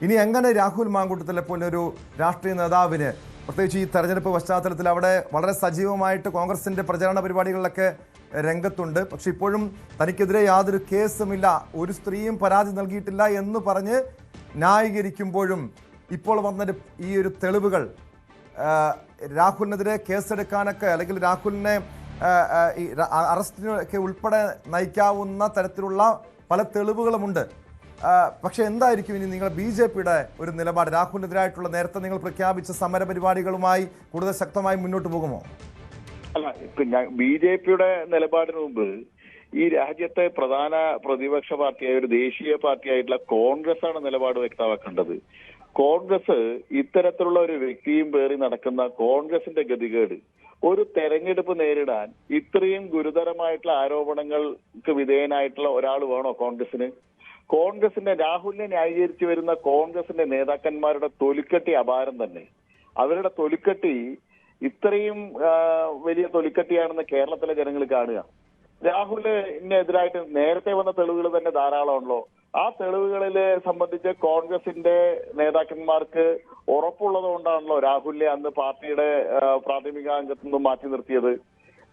ഇനി എങ്ങനെ രാഹുൽ മാങ്കൂട്ടത്തിലെ പോലെ ഒരു രാഷ്ട്രീയ നേതാവിന്, പ്രത്യേകിച്ച് ഈ തെരഞ്ഞെടുപ്പ് പശ്ചാത്തലത്തിൽ അവിടെ വളരെ സജീവമായിട്ട് കോൺഗ്രസിൻ്റെ പ്രചാരണ പരിപാടികളിലൊക്കെ രംഗത്തുണ്ട്, പക്ഷെ ഇപ്പോഴും തനിക്കെതിരെ യാതൊരു കേസുമില്ല, ഒരു സ്ത്രീയും പരാതി നൽകിയിട്ടില്ല എന്ന് പറഞ്ഞ് ന്യായീകരിക്കുമ്പോഴും ഇപ്പോൾ വന്ന ഈ ഒരു തെളിവുകൾ രാഹുലിനെതിരെ കേസെടുക്കാനൊക്കെ അല്ലെങ്കിൽ രാഹുലിനെ ഈ അറസ്റ്റിനൊക്കെ ഉൾപ്പെടെ നയിക്കാവുന്ന തരത്തിലുള്ള പല തെളിവുകളുമുണ്ട്. പക്ഷെ എന്തായിരിക്കും ഇനി നിങ്ങൾ BJP-യുടെ ഒരു നിലപാട്? രാഹുലിനെതിരായിട്ടുള്ള നേരത്തെ നിങ്ങൾ പ്രഖ്യാപിച്ച സമര പരിപാടികളുമായി കൂടുതൽ ശക്തമായി മുന്നോട്ട് പോകുമോ? അല്ല, BJP-യുടെ നിലപാടിന് മുമ്പ് ഈ രാജ്യത്തെ പ്രധാന പ്രതിപക്ഷ പാർട്ടിയായ ഒരു ദേശീയ പാർട്ടിയായിട്ടുള്ള കോൺഗ്രസ് ആണ് നിലപാട് വ്യക്തമാക്കേണ്ടത്. കോൺഗ്രസ് ഇത്തരത്തിലുള്ള ഒരു വ്യക്തിയും പേറി നടക്കുന്ന കോൺഗ്രസിന്റെ ഗതികേട്, ഒരു തെരഞ്ഞെടുപ്പ് നേരിടാൻ ഇത്രയും ഗുരുതരമായിട്ടുള്ള ആരോപണങ്ങൾക്ക് വിധേയനായിട്ടുള്ള ഒരാൾ വേണോ കോൺഗ്രസിന്? കോൺഗ്രസിന്റെ രാഹുലിനെ ന്യായീകരിച്ചു വരുന്ന കോൺഗ്രസിന്റെ നേതാക്കന്മാരുടെ തൊലിക്കട്ടി അപാരം തന്നെ. അവരുടെ തൊലിക്കട്ടി ഇത്രയും വലിയ തൊലിക്കട്ടിയാണെന്ന് കേരളത്തിലെ ജനങ്ങൾ കാണുക. രാഹുലിനെതിരായിട്ട് നേരത്തെ വന്ന തെളിവുകൾ തന്നെ ധാരാളമാണല്ലോ. ആ തെളിവുകളിലെ സംബന്ധിച്ച് കോൺഗ്രസിന്റെ നേതാക്കന്മാർക്ക് ഉറപ്പുള്ളത് കൊണ്ടാണല്ലോ രാഹുലിനെ അന്ന് പാർട്ടിയുടെ പ്രാഥമിക അംഗത്തു നിന്നും മാറ്റി നിർത്തിയത്.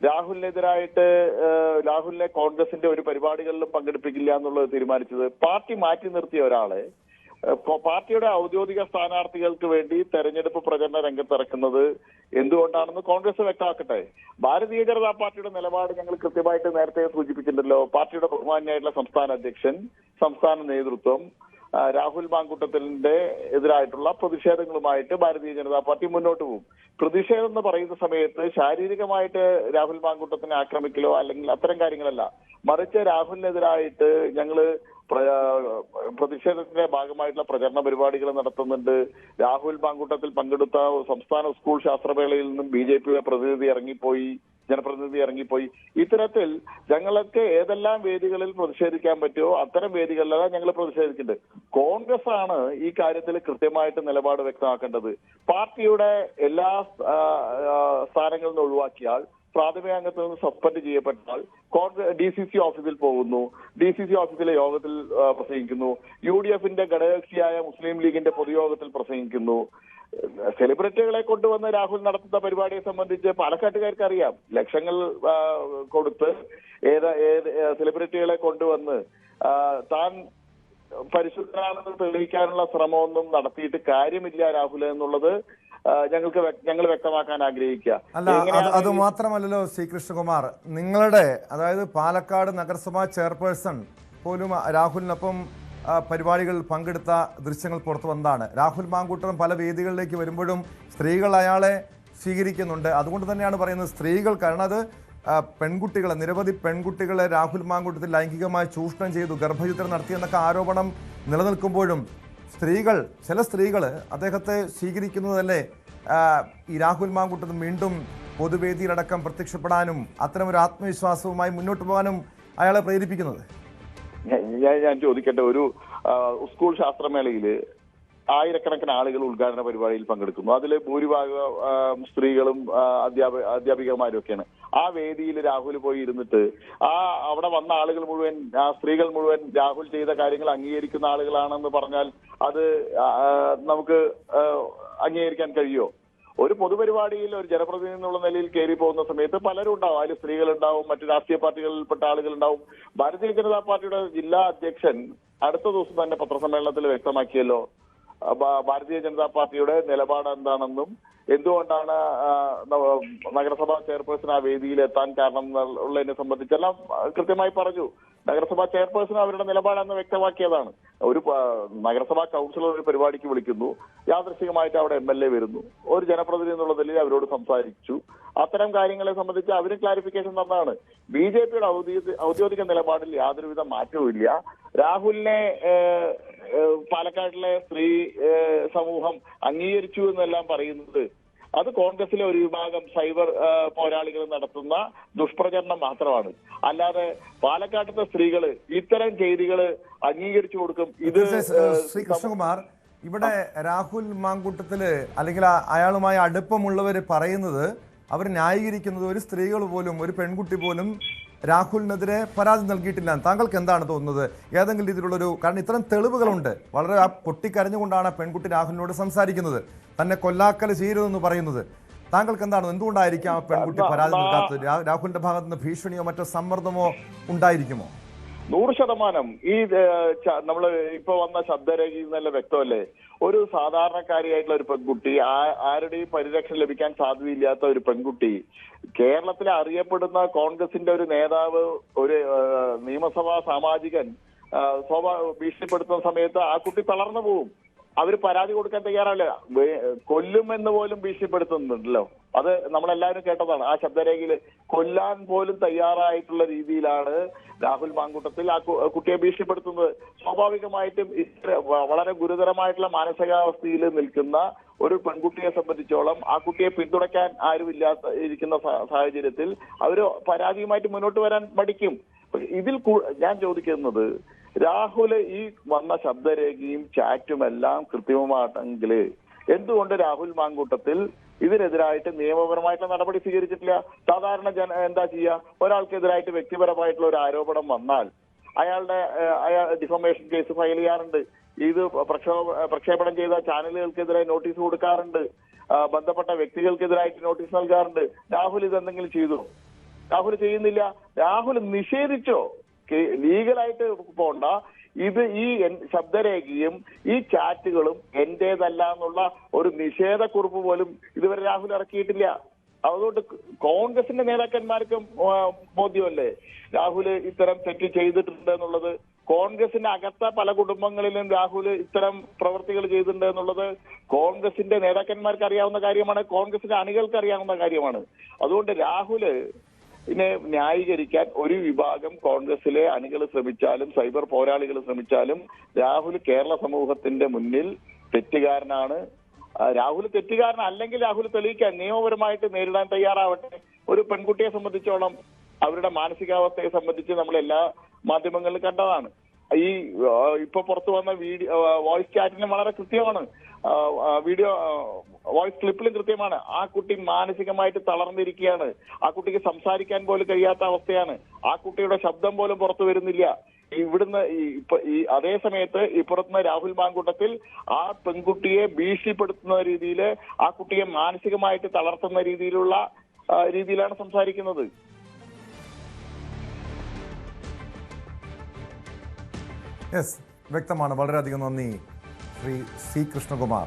രാഹുലിനെ കോൺഗ്രസിന്റെ ഒരു പരിപാടികളിലും പങ്കെടുപ്പിക്കില്ല എന്നുള്ളത് തീരുമാനിച്ചത്. പാർട്ടി മാറ്റി നിർത്തിയ ഒരാളെ പാർട്ടിയുടെ ഔദ്യോഗിക സ്ഥാനാർത്ഥികൾക്ക് വേണ്ടി തെരഞ്ഞെടുപ്പ് പ്രചരണ രംഗത്തിറക്കുന്നത് എന്തുകൊണ്ടാണെന്ന് കോൺഗ്രസ് വ്യക്തമാക്കട്ടെ. ഭാരതീയ ജനതാ പാർട്ടിയുടെ നിലപാട് ഞങ്ങൾ കൃത്യമായിട്ട് നേരത്തെ സൂചിപ്പിച്ചിട്ടുണ്ടല്ലോ. പാർട്ടിയുടെ ബഹുമാന്യായിട്ടുള്ള സംസ്ഥാന അധ്യക്ഷൻ, സംസ്ഥാന നേതൃത്വം രാഹുൽ മാങ്കൂട്ടത്തിന്റെ എതിരായിട്ടുള്ള പ്രതിഷേധങ്ങളുമായിട്ട് ഭാരതീയ ജനതാ പാർട്ടി മുന്നോട്ട് പോകും. പ്രതിഷേധം എന്ന് പറയുന്ന സമയത്ത് ശാരീരികമായിട്ട് രാഹുൽ മാങ്കൂട്ടത്തിനെ ആക്രമിക്കലോ അല്ലെങ്കിൽ അത്തരം കാര്യങ്ങളല്ല, മറിച്ച് രാഹുലിനെതിരായിട്ട് ഞങ്ങള് പ്രതിഷേധത്തിന്റെ ഭാഗമായിട്ടുള്ള പ്രചരണ പരിപാടികൾ നടത്തുന്നുണ്ട്. രാഹുൽ മാങ്കൂട്ടത്തിൽ പങ്കെടുത്ത സംസ്ഥാന സ്കൂൾ ശാസ്ത്രമേളയിൽ നിന്നും BJP-യുടെ ജനപ്രതിനിധി ഇറങ്ങിപ്പോയി. ഇത്തരത്തിൽ ഞങ്ങൾക്ക് ഏതെല്ലാം വേദികളിൽ പ്രതിഷേധിക്കാൻ പറ്റുമോ അത്തരം വേദികളിലാണ് ഞങ്ങൾ പ്രതിഷേധിക്കുന്നത്. കോൺഗ്രസ് ആണ് ഈ കാര്യത്തിൽ കൃത്യമായിട്ട് നിലപാട് വ്യക്തമാക്കേണ്ടത്. പാർട്ടിയുടെ എല്ലാ സ്ഥാനങ്ങളിൽ നിന്ന് ഒഴിവാക്കിയാൽ, പ്രാഥമിക അംഗത്തിൽ നിന്ന് സസ്പെൻഡ് ചെയ്യപ്പെട്ടാൽ DCC ഓഫീസിൽ പോകുന്നു, DCC ഓഫീസിലെ യോഗത്തിൽ പ്രസംഗിക്കുന്നു, UDF-ന്റെ ഘടകകക്ഷിയായ മുസ്ലിം ലീഗിന്റെ പൊതുയോഗത്തിൽ പ്രസംഗിക്കുന്നു. സെലിബ്രിറ്റികളെ കൊണ്ടുവന്ന് രാഹുൽ നടത്തുന്ന പരിപാടിയെ സംബന്ധിച്ച് പാലക്കാട്ടുകാർക്ക് അറിയാം. ലക്ഷങ്ങൾ കൊടുത്ത് സെലിബ്രിറ്റികളെ കൊണ്ടുവന്ന് താൻ പരിശുദ്ധനാണെന്ന് തെളിയിക്കാനുള്ള ശ്രമമൊന്നും നടത്തിയിട്ട് കാര്യമില്ല രാഹുൽ എന്നുള്ളത് ഞങ്ങൾ വ്യക്തമാക്കാൻ ആഗ്രഹിക്കുക. അല്ല, അത് മാത്രമല്ലല്ലോ ശ്രീകൃഷ്ണകുമാർ, നിങ്ങളുടെ അതായത് പാലക്കാട് നഗരസഭാ ചെയർപേഴ്സൺ പോലും രാഹുലിനൊപ്പം പരിപാടികളിൽ പങ്കെടുത്ത ദൃശ്യങ്ങൾ പുറത്തു വന്നതാണ്. രാഹുൽ മാങ്കൂട്ടം പല വേദികളിലേക്ക് വരുമ്പോഴും സ്ത്രീകൾ അയാളെ സ്വീകരിക്കുന്നുണ്ട്. അതുകൊണ്ട് തന്നെയാണ് പറയുന്നത് സ്ത്രീകൾ, കാരണം അത് നിരവധി പെൺകുട്ടികളെ രാഹുൽ മാങ്കൂട്ടത്തിൽ ലൈംഗികമായി ചൂഷണം ചെയ്തു, ഗർഭചിത്രം നടത്തിയെന്നൊക്കെ ആരോപണം നിലനിൽക്കുമ്പോഴും ചില സ്ത്രീകൾ അദ്ദേഹത്തെ സ്വീകരിക്കുന്നതല്ലേ ഈ രാഹുൽ മാങ്കൂട്ടത്തിൽ വീണ്ടും പൊതുവേദിയിലടക്കം പ്രത്യക്ഷപ്പെടാനും അത്തരമൊരു ആത്മവിശ്വാസവുമായി മുന്നോട്ട് പോകാനും അയാളെ പ്രേരിപ്പിക്കുന്നത്? ഞാൻ ചോദിക്കട്ടെ, ഒരു സ്കൂൾ ശാസ്ത്രമേളയിൽ ആയിരക്കണക്കിന് ആളുകൾ ഉദ്ഘാടന പരിപാടിയിൽ പങ്കെടുക്കുന്നു. അതിൽ ഭൂരിഭാഗം സ്ത്രീകളും അധ്യാപികമാരും ഒക്കെയാണ്. ആ വേദിയിൽ രാഹുൽ പോയി ഇരുന്നിട്ട് അവിടെ വന്ന ആളുകൾ മുഴുവൻ, സ്ത്രീകൾ മുഴുവൻ രാഹുൽ ചെയ്ത കാര്യങ്ങൾ അംഗീകരിക്കുന്ന ആളുകളാണെന്ന് പറഞ്ഞാൽ അത് നമുക്ക് അംഗീകരിക്കാൻ കഴിയുമോ? ഒരു പൊതുപരിപാടിയിൽ ഒരു ജനപ്രതിനിധി എന്നുള്ള നിലയിൽ കയറി പോകുന്ന സമയത്ത് പലരും ഉണ്ടാവും. അതിൽ സ്ത്രീകളുണ്ടാവും, മറ്റു രാഷ്ട്രീയ പാർട്ടികളിൽപ്പെട്ട ആളുകളുണ്ടാവും. ഭാരതീയ ജനതാ പാർട്ടിയുടെ ജില്ലാ അധ്യക്ഷൻ അടുത്ത ദിവസം തന്നെ പത്രസമ്മേളനത്തിൽ വ്യക്തമാക്കിയല്ലോ ഭാരതീയ ജനതാ പാർട്ടിയുടെ നിലപാട് എന്താണെന്നും എന്തുകൊണ്ടാണ് നഗരസഭാ ചെയർപേഴ്സൺ ആ വേദിയിൽ എത്താൻ കാരണം ഉള്ളതിനെ സംബന്ധിച്ചെല്ലാം കൃത്യമായി പറഞ്ഞു. നഗരസഭാ ചെയർപേഴ്സൺ അവരുടെ നിലപാടെന്ന് വ്യക്തമാക്കിയതാണ്. ഒരു നഗരസഭാ കൗൺസിലർ ഒരു പരിപാടിക്ക് വിളിക്കുന്നു, യാദൃശ്ചികമായിട്ട് അവിടെ MLA വരുന്നു, ഒരു ജനപ്രതിനിധി എന്നുള്ള നിലയിൽ അവരോട് സംസാരിച്ചു. അത്തരം കാര്യങ്ങളെ സംബന്ധിച്ച് അവരും ക്ലാരിഫിക്കേഷൻ തന്നതാണ്. BJP-യുടെ ഔദ്യോഗിക നിലപാടിൽ യാതൊരുവിധ മാറ്റവും ഇല്ല. രാഹുലിനെ പാലക്കാട്ടിലെ സ്ത്രീ സമൂഹം അംഗീകരിച്ചു എന്നെല്ലാം പറയുന്നത് അത് കോൺഗ്രസിലെ ഒരു വിഭാഗം സൈബർ പോരാളികൾ നടത്തുന്ന ദുഷ്പ്രചരണം മാത്രമാണ്. അല്ലാതെ പാലക്കാട്ടത്തെ സ്ത്രീകള് ഇത്തരം ചെയ്തികള് അംഗീകരിച്ചു കൊടുക്കും. ഇത് ശ്രീ കൃഷ്ണകുമാർ, ഇവിടെ രാഹുൽ മാങ്കൂട്ടത്തില് അല്ലെങ്കിൽ അയാളുമായി അടുപ്പമുള്ളവർ പറയുന്നത്, അവർ ന്യായീകരിക്കുന്നത് ഒരു സ്ത്രീകൾ പോലും, ഒരു പെൺകുട്ടി പോലും രാഹുലിനെതിരെ പരാതി നൽകിയിട്ടില്ല. താങ്കൾക്ക് എന്താണ് തോന്നുന്നത്? ഏതെങ്കിലും രീതിയിലുള്ളൊരു, കാരണം ഇത്തരം തെളിവുകളുണ്ട്. വളരെ പൊട്ടിക്കരഞ്ഞുകൊണ്ടാണ് പെൺകുട്ടി രാഹുലിനോട് സംസാരിക്കുന്നത്, തന്നെ കൊല്ലാക്കൽ ചെയ്യരുതെന്ന് പറയുന്നത്. താങ്കൾക്ക് എന്താണ്, എന്തുകൊണ്ടായിരിക്കും ആ പെൺകുട്ടി പരാതി നൽകാത്തത്? രാഹുലിന്റെ ഭാഗത്ത് നിന്ന് ഭീഷണിയോ മറ്റോ സമ്മർദ്ദമോ ഉണ്ടായിരിക്കുമോ? 100%. ഈ നമ്മള് ഇപ്പൊ വന്ന ശബ്ദരേഖയിൽ നിന്നെല്ലാം വ്യക്തമല്ലേ, ഒരു സാധാരണക്കാരിയായിട്ടുള്ള ഒരു പെൺകുട്ടി, ആരുടെയും പരിരക്ഷ ലഭിക്കാൻ സാധ്യതയില്ലാത്ത ഒരു പെൺകുട്ടി, കേരളത്തിലെ അറിയപ്പെടുന്ന കോൺഗ്രസിന്റെ ഒരു നേതാവ്, ഒരു നിയമസഭാ സാമാജികൻ ഭീഷണിപ്പെടുത്തുന്ന സമയത്ത് ആ കുട്ടി തളർന്നു പോവും. അവര് പരാതി കൊടുക്കാൻ തയ്യാറല്ല. കൊല്ലുമെന്ന് പോലും ഭീഷണിപ്പെടുത്തുന്നുണ്ടല്ലോ. അത് നമ്മളെല്ലാവരും കേട്ടതാണ്. ആ ശബ്ദരേഖയിൽ കൊല്ലാൻ പോലും തയ്യാറായിട്ടുള്ള രീതിയിലാണ് രാഹുൽ മാങ്കൂട്ടത്തിൽ ആ കുട്ടിയെ ഭീഷണിപ്പെടുത്തുന്നത്. സ്വാഭാവികമായിട്ടും വളരെ ഗുരുതരമായിട്ടുള്ള മാനസികാവസ്ഥയിൽ നിൽക്കുന്ന ഒരു പെൺകുട്ടിയെ സംബന്ധിച്ചോളം ആ കുട്ടിയെ പിന്തുണയ്ക്കാൻ ഇരിക്കുന്ന സാഹചര്യത്തിൽ അവര് പരാതിയുമായിട്ട് മുന്നോട്ട് വരാൻ മടിക്കും. ഇതിൽ ഞാൻ ചോദിക്കുന്നത്, രാഹുല് ഈ വന്ന ശബ്ദരേഖയും ചാറ്റുമെല്ലാം കൃത്രിമമാണെങ്കിൽ എന്തുകൊണ്ട് രാഹുൽ മാങ്കൂട്ടത്തിൽ ഇതിനെതിരായിട്ട് നിയമപരമായിട്ടുള്ള നടപടി സ്വീകരിച്ചിട്ടില്ല? സാധാരണ എന്താ ചെയ്യുക? ഒരാൾക്കെതിരായിട്ട് വ്യക്തിപരമായിട്ടുള്ള ഒരു ആരോപണം വന്നാൽ അയാൾ ഡിഫമേഷൻ കേസ് ഫയൽ ചെയ്യാറുണ്ട്. ഇത് പ്രക്ഷേപണം ചെയ്ത ചാനലുകൾക്കെതിരെ നോട്ടീസ് കൊടുക്കാറുണ്ട്. ബന്ധപ്പെട്ട വ്യക്തികൾക്കെതിരായിട്ട് നോട്ടീസ് നൽകാറുണ്ട്. രാഹുൽ ഇതെന്തെങ്കിലും ചെയ്തു? രാഹുൽ ചെയ്യുന്നില്ല. രാഹുൽ നിഷേധിച്ചോ? ലീഗലായിട്ട് പോണ്ട. ഇത് ഈ ശബ്ദരേഖയും ഈ ചാറ്റുകളും എന്റേതല്ല എന്നുള്ള ഒരു നിഷേധക്കുറിപ്പ് പോലും ഇതുവരെ രാഹുൽ ഇറക്കിയിട്ടില്ല. അതുകൊണ്ട് കോൺഗ്രസിന്റെ നേതാക്കന്മാർക്കും ബോധ്യമല്ലേ രാഹുൽ ഇത്തരം തെറ്റ് ചെയ്തിട്ടുണ്ട് എന്നുള്ളത്. കോൺഗ്രസിന്റെ അകത്ത പല കുടുംബങ്ങളിലും രാഹുൽ ഇത്തരം പ്രവൃത്തികൾ ചെയ്തിട്ടുണ്ട് എന്നുള്ളത് കോൺഗ്രസിന്റെ നേതാക്കന്മാർക്ക് അറിയാവുന്ന കാര്യമാണ്, കോൺഗ്രസിന്റെ അണികൾക്ക് അറിയാവുന്ന കാര്യമാണ്. അതുകൊണ്ട് രാഹുല് ഇതിനെ ന്യായീകരിക്കാൻ ഒരു വിഭാഗം കോൺഗ്രസിലെ അണികൾ ശ്രമിച്ചാലും സൈബർ പോരാളികൾ ശ്രമിച്ചാലും രാഹുൽ കേരള സമൂഹത്തിന്റെ മുന്നിൽ തെറ്റുകാരനാണ്. രാഹുൽ തെറ്റുകാരനല്ലെങ്കിൽ രാഹുൽ തെളിയിക്കാൻ നിയമപരമായിട്ട് നേരിടാൻ തയ്യാറാവട്ടെ. ഒരു പെൺകുട്ടിയെ സംബന്ധിച്ചോളം അവരുടെ മാനസികാവസ്ഥയെ സംബന്ധിച്ച് നമ്മൾ എല്ലാ മാധ്യമങ്ങളിലും കണ്ടതാണ്. ഈ ഇപ്പൊ പുറത്തു വന്ന വോയിസ് ചാറ്റിന് വളരെ കൃത്യമാണ്, വോയിസ് ക്ലിപ്പിലും കൃത്യമാണ്. ആ കുട്ടി മാനസികമായിട്ട് തളർന്നിരിക്കുകയാണ്. ആ കുട്ടിക്ക് സംസാരിക്കാൻ പോലും കഴിയാത്ത അവസ്ഥയാണ്. ആ കുട്ടിയുടെ ശബ്ദം പോലും പുറത്തു വരുന്നില്ല. ഇവിടുന്ന് ഈ അതേ സമയത്ത് ഇപ്പുറത്തുനിന്ന് രാഹുൽ മാങ്കൂട്ടത്തിൽ ആ പെൺകുട്ടിയെ ഭീഷണിപ്പെടുത്തുന്ന രീതിയിൽ ആ കുട്ടിയെ മാനസികമായിട്ട് തളർത്തുന്ന രീതിയിലാണ് സംസാരിക്കുന്നത്. യെസ്, വ്യക്തമാണ്. വളരെയധികം നന്ദി ശ്രീ സി കൃഷ്ണകുമാർ.